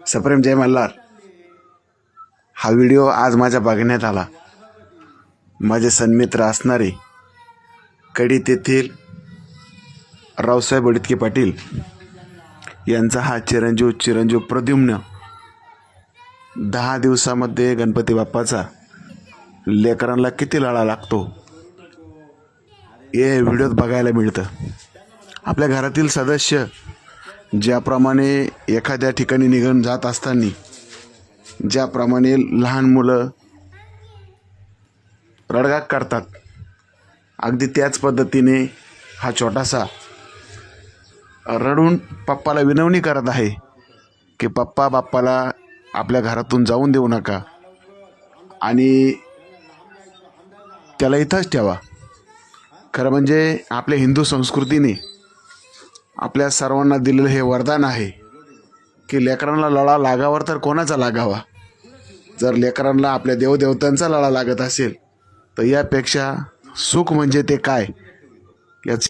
सप्रेम जय मल्हार. हा व्हिडिओ आज माझ्या बघण्यात आला. माझे सन्मित्र असणारे कडी तेथील रावसाहेब वडीतके पाटील यांचा हा चिरंजीव प्रद्युम्न 10 दिवसामध्ये गणपती बाप्पाचा लेकरांना किती लळा लागतो हे व्हिडिओत बघायला मिळतं. आपल्या घरातील सदस्य ज्याप्रमाणे एखाद्या ठिकाणी निघून जात असताना ज्याप्रमाणे लहान मुलं रडगाग करतात, अगदी त्याच पद्धतीने हा छोटासा रडून पप्पाला विनवणी करत आहे की पप्पा बाप्पाला आपल्या घरातून जाऊन देऊ नका आणि त्याला इथंच ठेवा. खरं म्हणजे आपल्या हिंदू संस्कृतीने आपल्या सर्वांना दिलेलं हे वरदान आहे की लेकरांना लळा लागावर तर कोणाचा लागावा. जर लेकरांना आपल्या देवदेवतांचा लळा लागत असेल तर यापेक्षा सुख म्हणजे ते काय याच